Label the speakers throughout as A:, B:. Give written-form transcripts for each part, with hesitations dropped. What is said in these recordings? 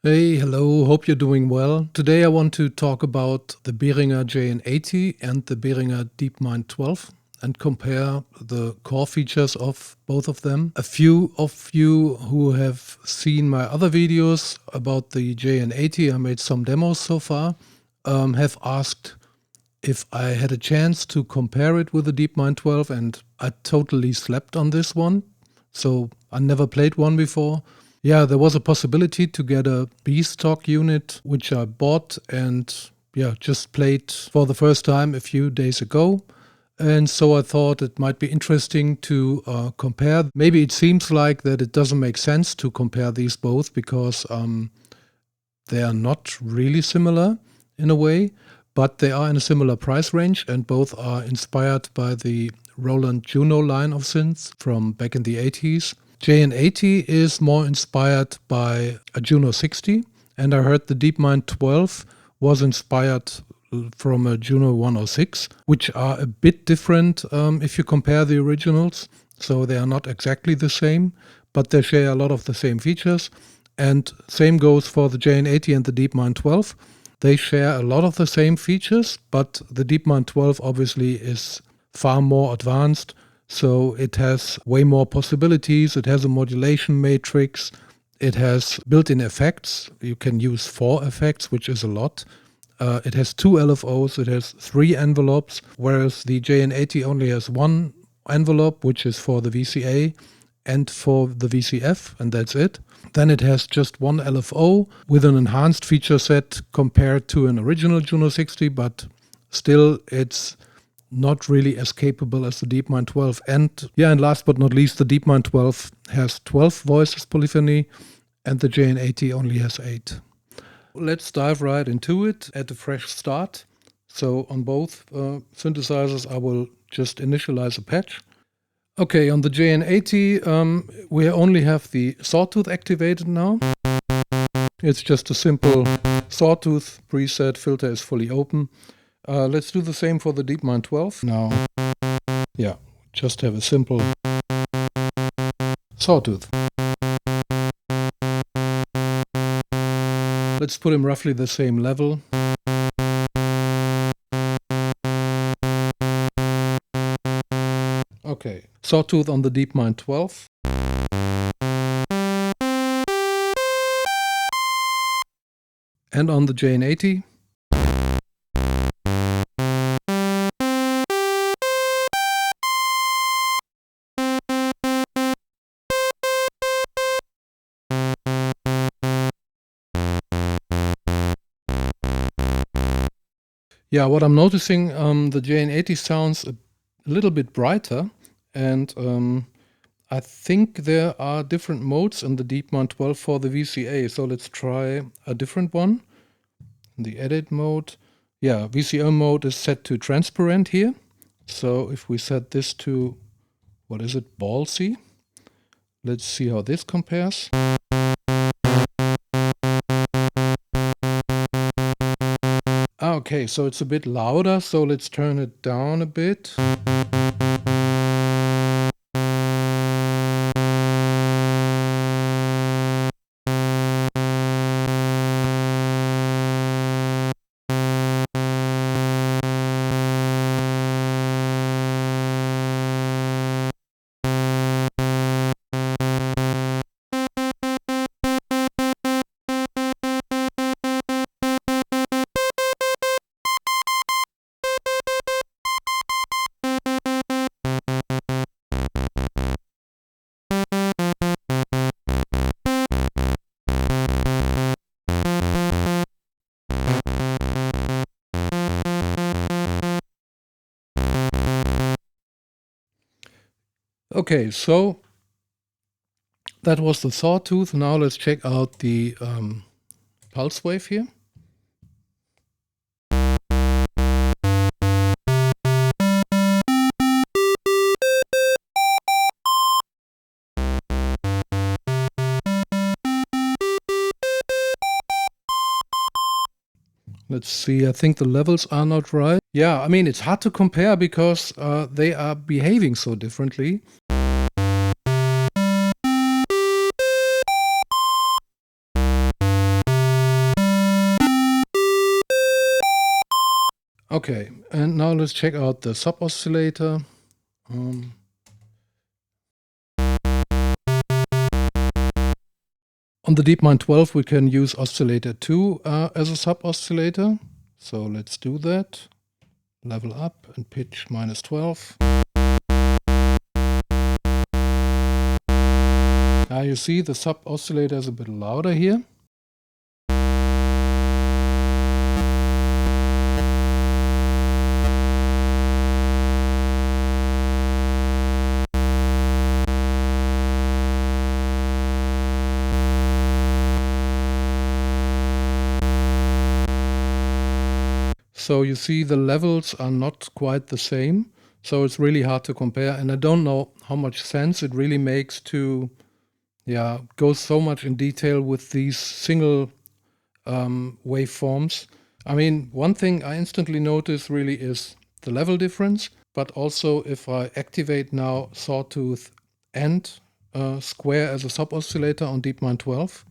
A: Hey, hello, hope you're doing well. Today I want to talk about the Behringer JN 80 and the Behringer Deepmind 12 and compare the core features of both of them. A few of you who have seen my other videos about the JN 80, I made some demos so far, have asked if I had a chance to compare it with the Deepmind 12, and I totally slept on this one. So I never played one before. Yeah, there was a possibility to get a B-stock unit, which I bought and just played for the first time a few days ago. And so I thought it might be interesting to compare. Maybe it seems like that it doesn't make sense to compare these both because they are not really similar in a way, but they are in a similar price range and both are inspired by the Roland Juno line of synths from back in the 80s. JN80 is more inspired by a Juno 60, and I heard the Deepmind 12 was inspired from a Juno 106, which are a bit different if you compare the originals. So they are not exactly the same, but they share a lot of the same features. And same goes for the JN80 and the Deepmind 12. They share a lot of the same features, but the Deepmind 12 obviously is far more advanced. So it has way more possibilities. It has a modulation matrix. It has built-in effects. You can use 4 effects, which is a lot. It has 2 LFOs. It has 3 envelopes, whereas the JN80 only has 1 envelope, which is for the VCA and for the VCF, and that's it. Then it has just 1 LFO with an enhanced feature set compared to an original Juno 60, but still it's not really as capable as the Deepmind 12. And last but not least, the Deepmind 12 has 12 voices polyphony and the JN80 only has 8. Let's dive right into it at a fresh start. So on both synthesizers, I will just initialize a patch. Okay, on the JN80, we only have the sawtooth activated now. It's just a simple sawtooth preset. Filter is fully open. Let's do the same for the Deepmind 12. Now, just have a simple sawtooth. Let's put him roughly the same level. Okay, sawtooth on the Deepmind 12. And on the JN80. Yeah, what I'm noticing, the JN80 sounds a little bit brighter, and I think there are different modes in the Deepmind 12 for the VCA, so let's try a different one. The edit mode, VCO mode is set to transparent here. So if we set this to, what is it, ballsy? Let's see how this compares. Okay, so it's a bit louder, so let's turn it down a bit. Okay, so that was the sawtooth. Now let's check out the pulse wave here. Let's see, I think the levels are not right. Yeah, I mean, it's hard to compare because they are behaving so differently. Okay, and now let's check out the sub-oscillator. On the Deepmind 12 we can use Oscillator 2 as a sub-oscillator. So let's do that. Level up and pitch -12. Now you see the sub-oscillator is a bit louder here. So you see the levels are not quite the same. So it's really hard to compare. And I don't know how much sense it really makes to go so much in detail with these single waveforms. I mean, one thing I instantly notice really is the level difference, but also if I activate now Sawtooth and Square as a sub-oscillator on Deepmind 12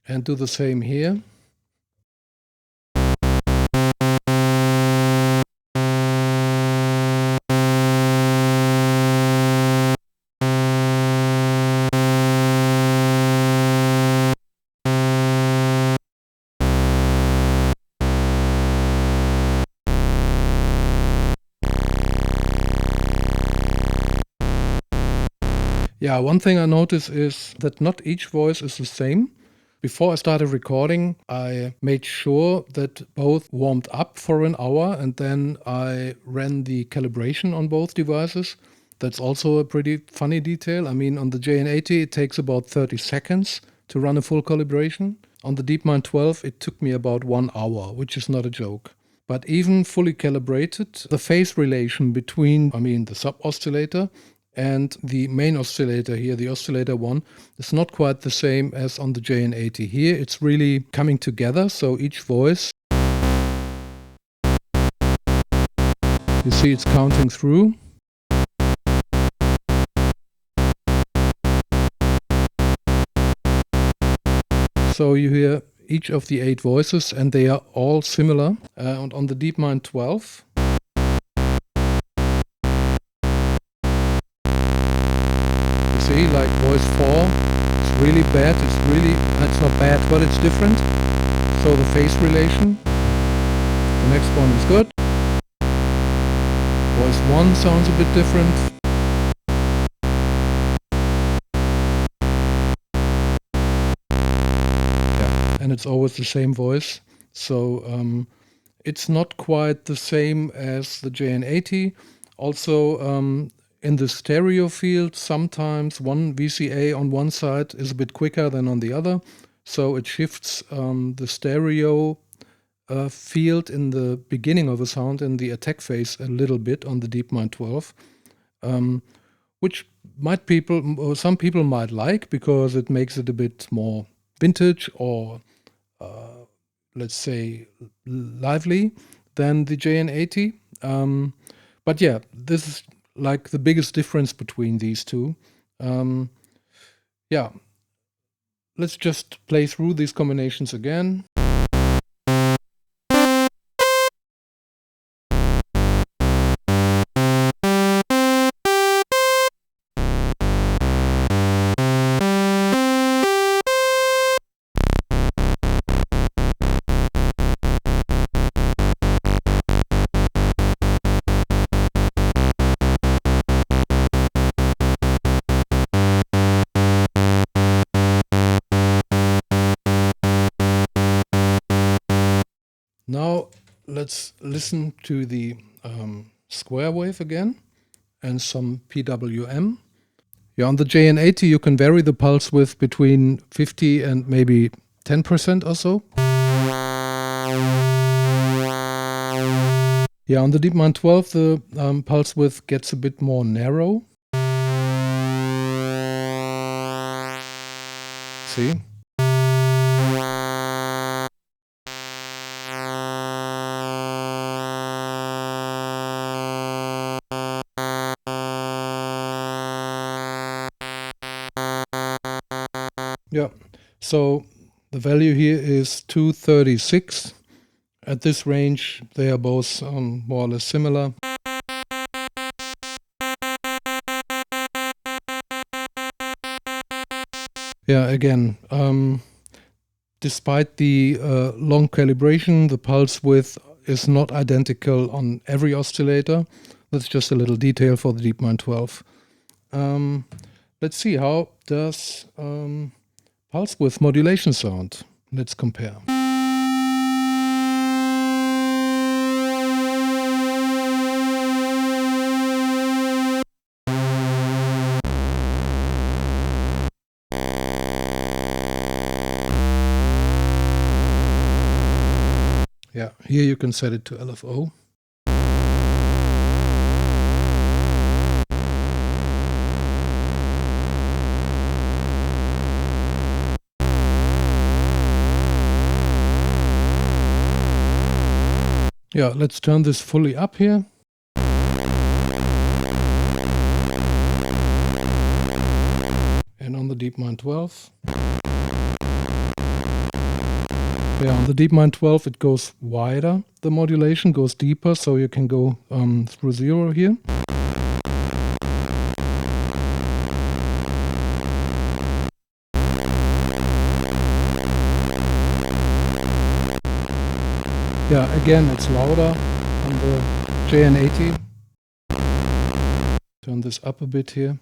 A: and do the same here. Yeah, one thing I notice is that not each voice is the same. Before I started recording, I made sure that both warmed up for an hour and then I ran the calibration on both devices. That's also a pretty funny detail. I mean, on the JN80 it takes about 30 seconds to run a full calibration. On the Deepmind 12 it took me about 1 hour, which is not a joke. But even fully calibrated, the phase relation between, the sub-oscillator and the main oscillator here, the oscillator 1, is not quite the same as on the JN80. Here it's really coming together, so each voice, you see it's counting through. So you hear each of the 8 voices and they are all similar. And on the Deepmind 12, you see, like voice 4, it's really bad, it's not bad, but it's different. So the phase relation, the next one is good. Voice 1 sounds a bit different. Yeah, and it's always the same voice. So it's not quite the same as the JN80. Also, in the stereo field, sometimes one VCA on one side is a bit quicker than on the other. So it shifts the stereo field in the beginning of a sound in the attack phase a little bit on the Deepmind 12, which some people might like because it makes it a bit more vintage or let's say lively than the JN80. But yeah, this is like the biggest difference between these two. Yeah, let's just play through these combinations again. Now let's listen to the square wave again and some PWM. Yeah, on the JN80 you can vary the pulse width between 50 and maybe 10% or so. Yeah, on the Deepmind 12 the pulse width gets a bit more narrow. See? Yeah, so The value here is 236. At this range, they are both more or less similar. Yeah, again, despite the long calibration, the pulse width is not identical on every oscillator. That's just a little detail for the Deepmind 12. Let's see, how does pulse width modulation sound? Let's compare. Yeah, here you can set it to LFO. Yeah, let's turn this fully up here. And on the Deepmind 12. Yeah, on the Deepmind 12 it goes wider, the modulation goes deeper, so you can go through 0 here. Yeah, again it's louder on the JN80. Turn this up a bit here.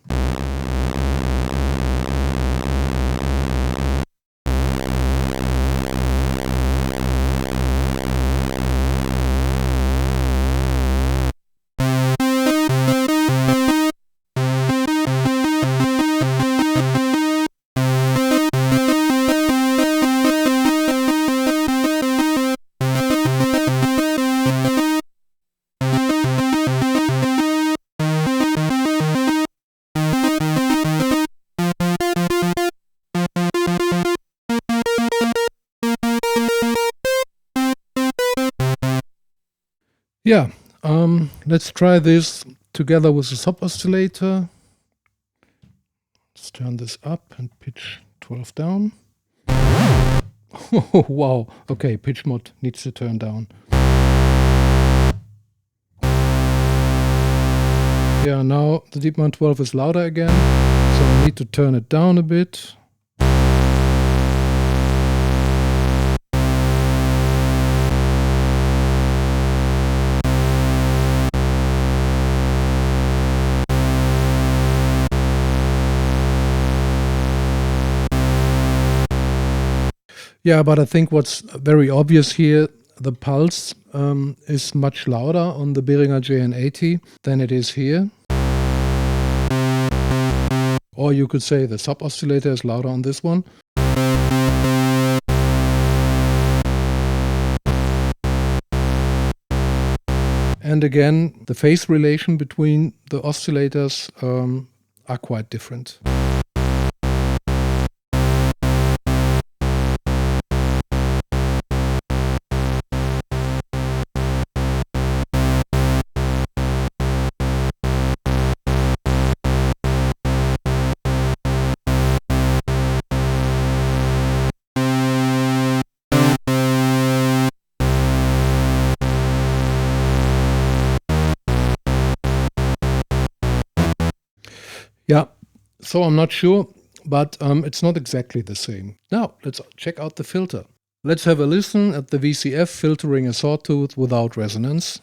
A: Yeah, let's try this together with a sub oscillator. Let's turn this up and pitch 12 down. Oh, wow, okay, pitch mod needs to turn down. Yeah, now the Deepmind 12 is louder again, so I need to turn it down a bit. Yeah, but I think what's very obvious here, the pulse is much louder on the Behringer JN80 than it is here. Or you could say the sub oscillator is louder on this one. And again, the phase relation between the oscillators are quite different. Yeah, so I'm not sure, but it's not exactly the same. Now, let's check out the filter. Let's have a listen at the VCF filtering a sawtooth without resonance.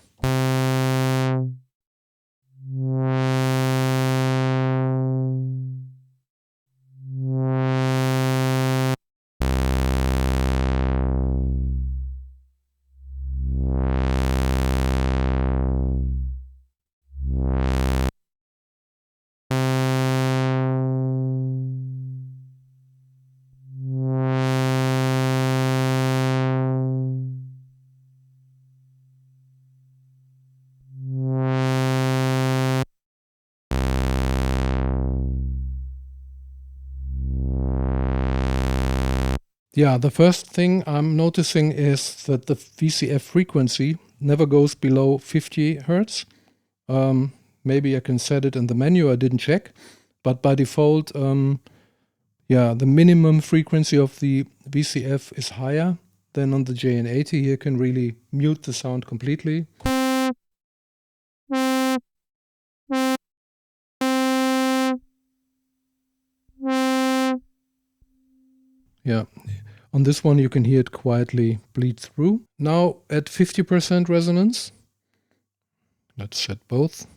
A: Yeah, the first thing I'm noticing is that the VCF frequency never goes below 50 Hertz. Maybe I can set it in the menu, I didn't check. But by default, Yeah, the minimum frequency of the VCF is higher than on the JN80. Here you can really mute the sound completely. Yeah, on this one you can hear it quietly bleed through. Now at 50% resonance, let's set both.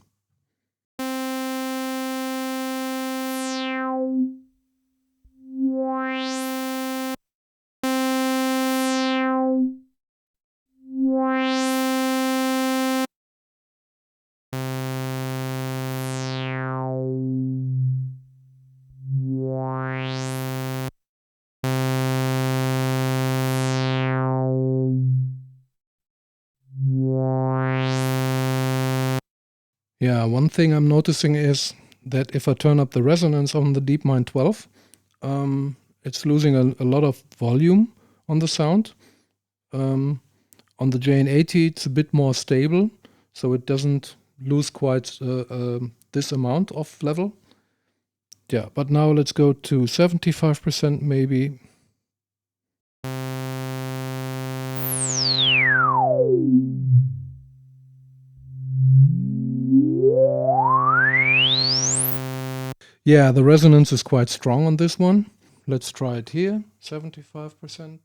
A: Yeah, one thing I'm noticing is that if I turn up the resonance on the Deepmind 12, it's losing a lot of volume on the sound. On the JN80, it's a bit more stable, so it doesn't lose quite this amount of level. Yeah, but now let's go to 75% maybe. Yeah, the resonance is quite strong on this one. Let's try it here, 75%.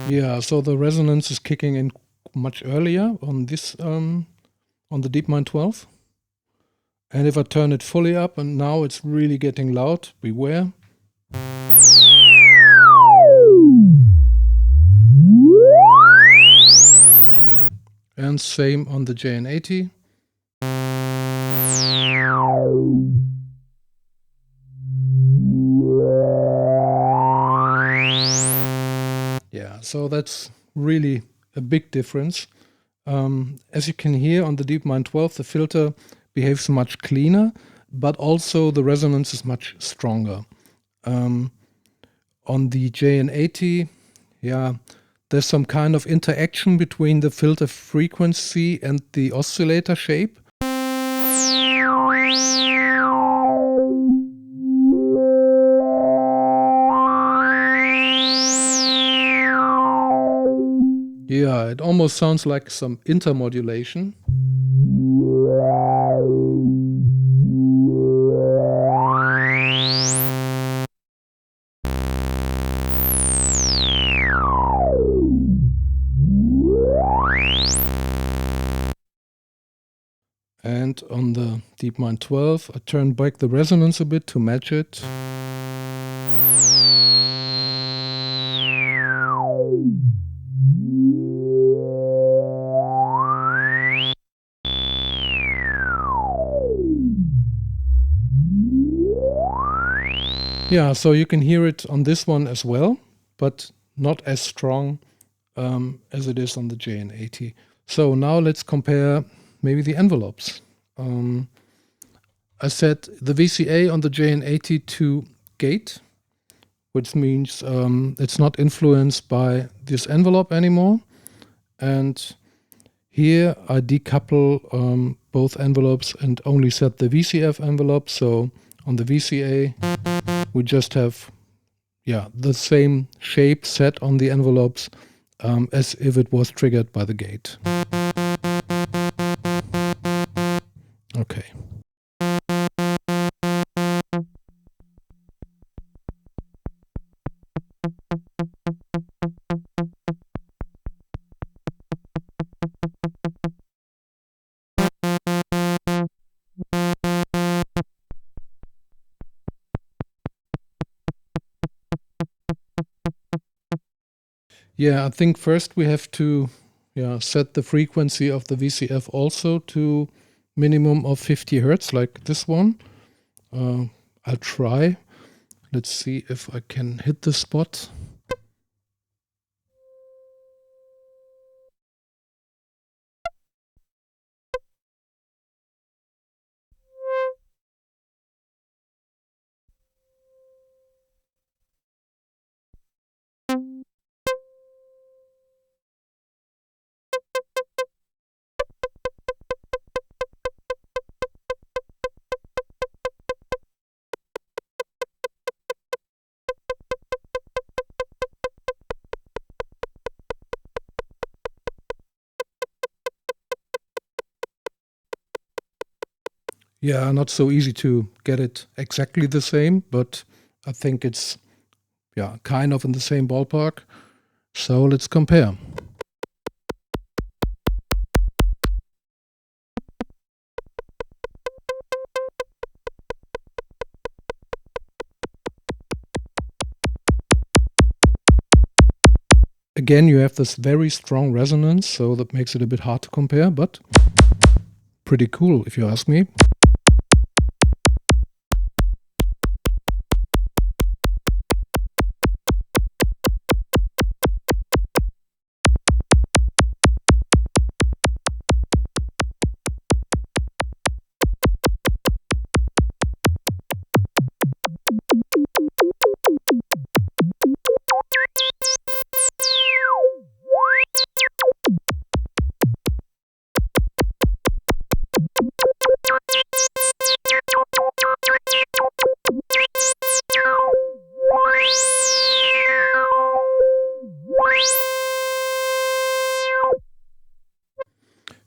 A: Yeah, so the resonance is kicking in much earlier on this on the Deepmind 12. And if I turn it fully up, and now it's really getting loud, beware. And same on the JN80. Yeah, so that's really a big difference. As you can hear on the Deepmind 12, the filter behaves much cleaner, but also the resonance is much stronger. On the JN80, yeah, there's some kind of interaction between the filter frequency and the oscillator shape. Yeah, it almost sounds like some intermodulation. And on the Deepmind 12, I turn back the resonance a bit to match it. Yeah, so you can hear it on this one as well, but not as strong as it is on the JN80. So now let's compare maybe the envelopes. I set the VCA on the JN80 to gate, which means it's not influenced by this envelope anymore. And here I decouple both envelopes and only set the VCF envelope. So on the VCA, we just have the same shape set on the envelopes as if it was triggered by the gate. Okay. Yeah, I think first we have to set the frequency of the VCF also to minimum of 50 Hertz, like this one. I'll try. Let's see if I can hit the spot. Yeah, not so easy to get it exactly the same, but I think it's, yeah, kind of in the same ballpark. So let's compare. Again, you have this very strong resonance, so that makes it a bit hard to compare, but pretty cool if you ask me.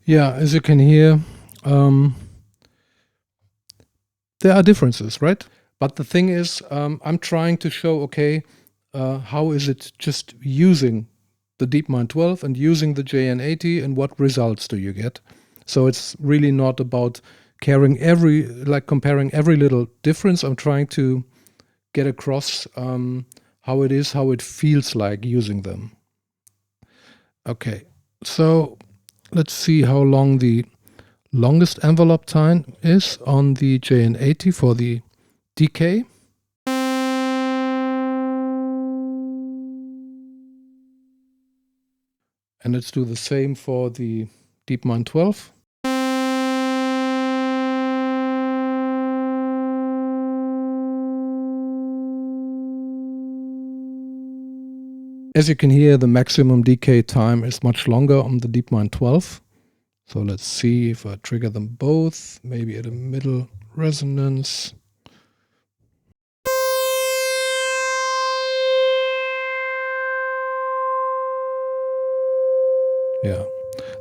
A: Yeah, as you can hear, there are differences, right? But the thing is, I'm trying to show, okay, how is it just using the Deepmind 12 and using the JN80, and what results do you get? So it's really not about comparing every little difference. I'm trying to get across how it feels like using them. Okay, so let's see how long the longest envelope time is on the JN80 for the decay. And let's do the same for the Deepmind 12. As you can hear, the maximum decay time is much longer on the Deepmind 12. So let's see if I trigger them both, maybe at a middle resonance. Yeah,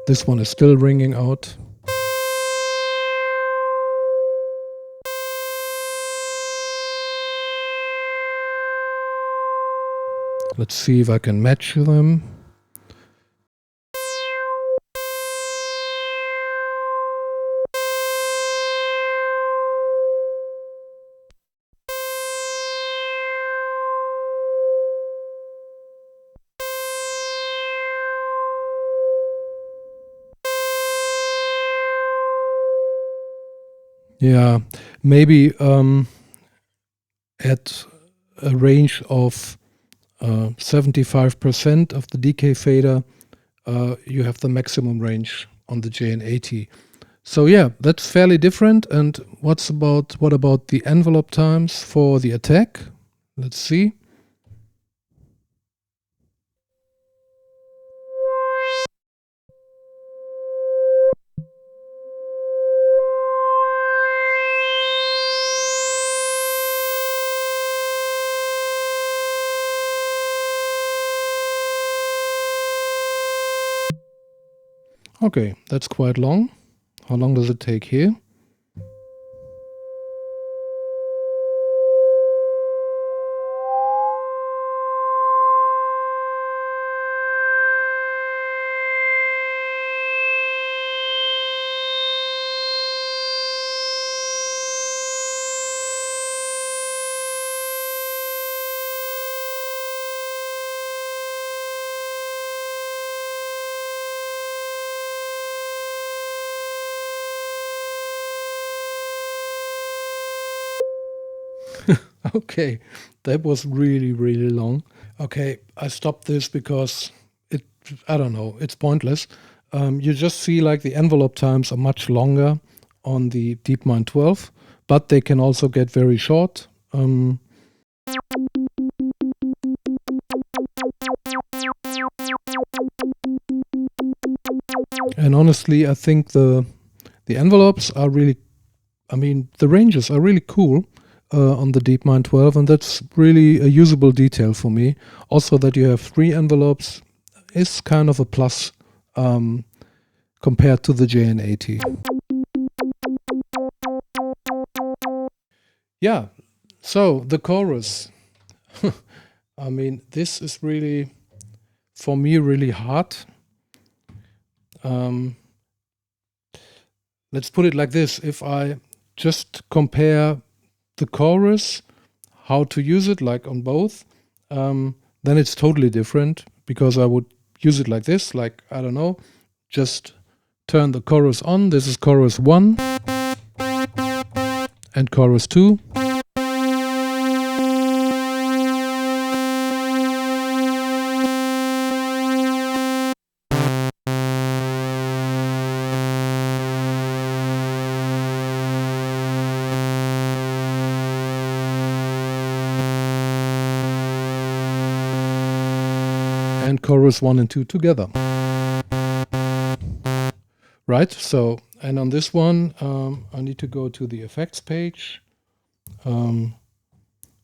A: this one is still ringing out. Let's see if I can match them. Yeah, maybe at a range of 75% of the decay fader, you have the maximum range on the JN80. So yeah, that's fairly different. And what about the envelope times for the attack? Let's see. Okay, that's quite long. How long does it take here? Okay, that was really, really long. Okay, I stopped this because I don't know, it's pointless. You just see like the envelope times are much longer on the Deepmind 12, but they can also get very short. And honestly, I think the envelopes are really, the ranges are really cool on the Deepmind 12, and that's really a usable detail for me. Also, that you have 3 envelopes is kind of a plus compared to the JN80. Yeah, so the chorus. I mean, this is really, for me, really hard. Let's put it like this. If I just compare the chorus, how to use it, like on both, then it's totally different, because I would use it like this, like, I don't know, just turn the chorus on. This is chorus 1 and chorus 2. And chorus 1 and 2 together. Right, so, and on this one, I need to go to the effects page,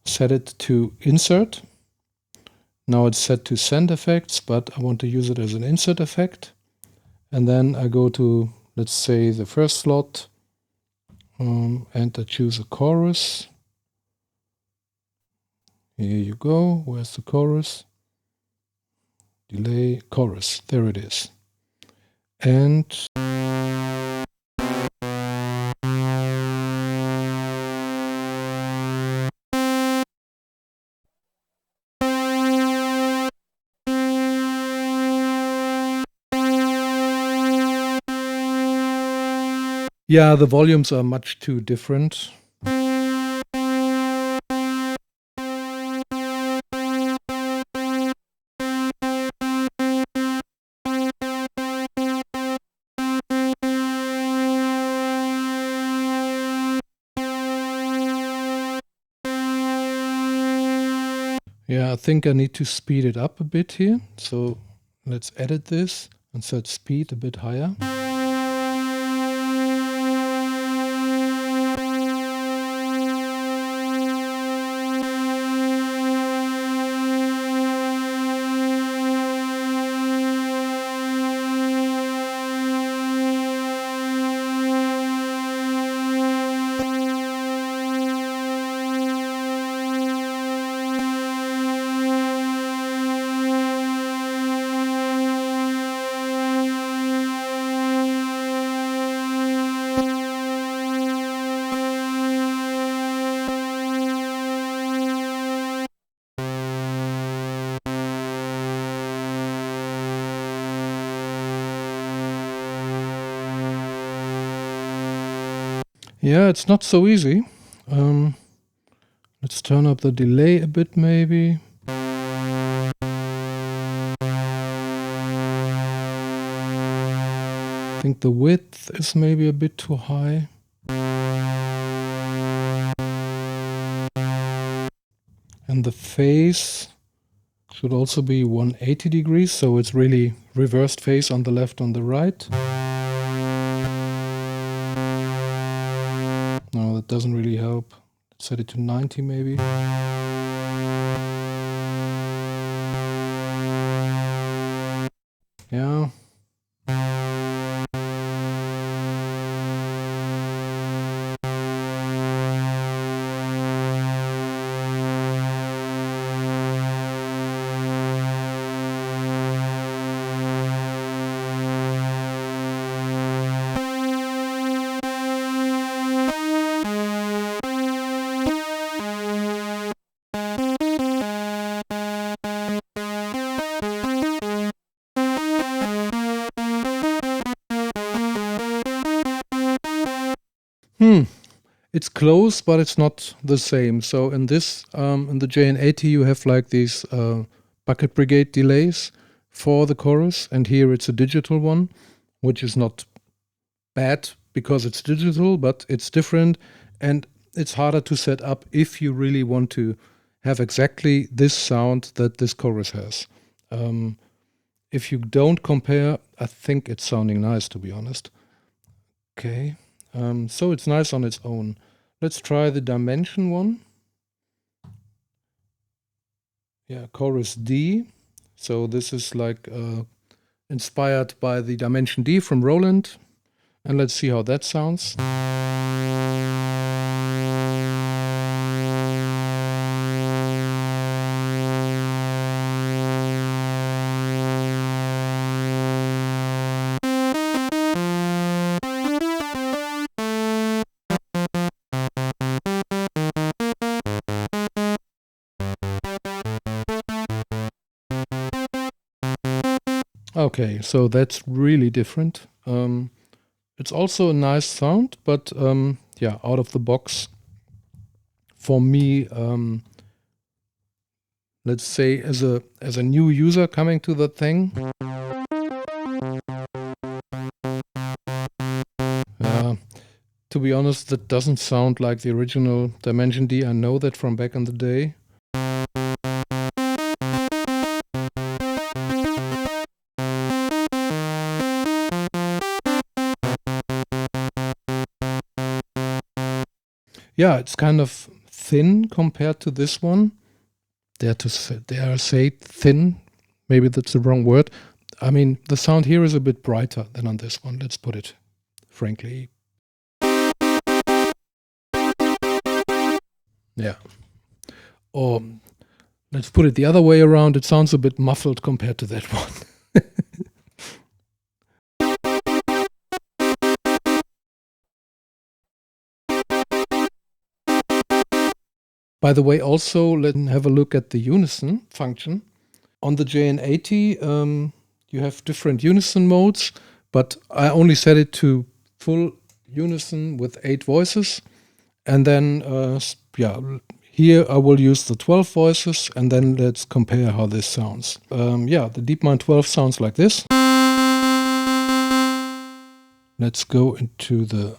A: set it to insert. Now it's set to send effects, but I want to use it as an insert effect. And then I go to, let's say, the first slot, and I choose a chorus. Here you go. Where's the chorus? Delay, chorus. There it is. And yeah, the volumes are much too different. Yeah, I think I need to speed it up a bit here. So let's edit this and set speed a bit higher. Yeah, it's not so easy. Let's turn up the delay a bit, maybe. I think the width is maybe a bit too high. And the phase should also be 180 degrees, so it's really reversed phase on the left, on the right. No, that doesn't really help. Let's set it to 90 maybe. Yeah. It's close, but it's not the same. So in this, in the JN80, you have like these bucket brigade delays for the chorus, and here it's a digital one, which is not bad because it's digital, but it's different, and it's harder to set up if you really want to have exactly this sound that this chorus has. If you don't compare, I think it's sounding nice, to be honest. Okay. So it's nice on its own. Let's try the dimension one. Yeah, chorus D. So this is like inspired by the dimension D from Roland. And let's see how that sounds. Okay, so that's really different. It's also a nice sound, but yeah, out of the box, for me, let's say as a new user coming to the thing, to be honest, that doesn't sound like the original Dimension D. I know that from back in the day. Yeah, it's kind of thin compared to this one. Dare I say thin? Maybe that's the wrong word. I mean, the sound here is a bit brighter than on this one. Let's put it frankly. Yeah. Or let's put it the other way around. It sounds a bit muffled compared to that one. By the way, also, let's have a look at the Unison function. On the JN80, you have different Unison modes, but I only set it to full Unison with 8 voices. And then, yeah, here I will use the 12 voices, and then let's compare how this sounds. Yeah, the Deepmind 12 sounds like this. Let's go into the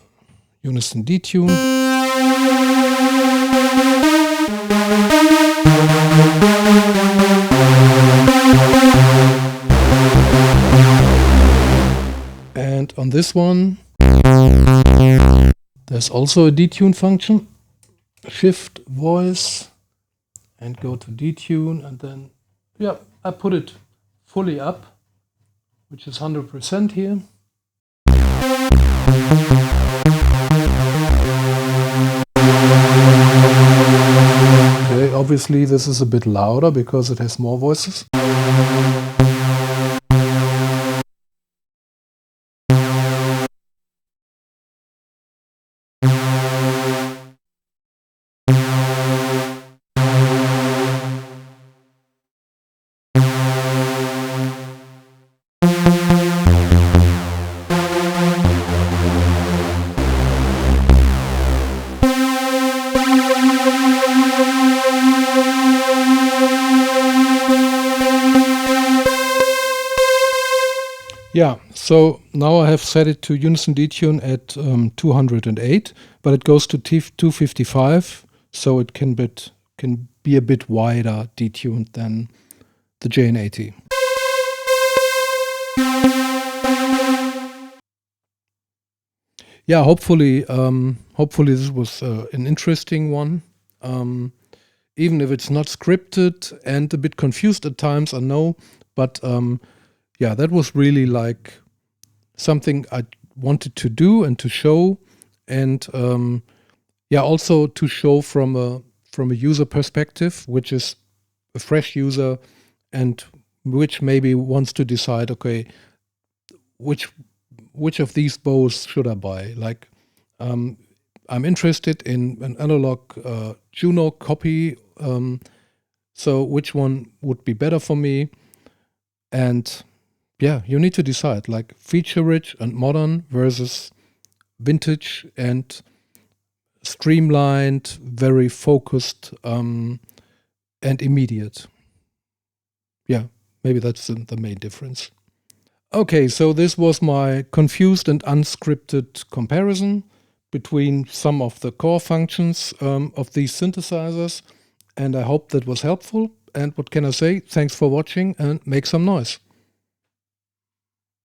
A: Unison detune. And on this one, there's also a detune function. Shift voice and go to detune, and then, yeah, I put it fully up, which is 100% here. Okay, obviously this is a bit louder because it has more voices. Yeah, so now I have set it to Unison detune at 208, but it goes to 255, so it can be a bit wider detuned than the JN80. Yeah, hopefully this was an interesting one. Even if it's not scripted and a bit confused at times, I know, but yeah, that was really like something I wanted to do and to show, and yeah, also to show from a user perspective, which is a fresh user and which maybe wants to decide, okay, which of these bows should I buy? Like, I'm interested in an analog Juno copy, so which one would be better for me? And yeah, you need to decide, like feature-rich and modern versus vintage and streamlined, very focused and immediate. Yeah, maybe that's the main difference. Okay, so this was my confused and unscripted comparison between some of the core functions of these synthesizers, and I hope that was helpful. And what can I say? Thanks for watching and make some noise.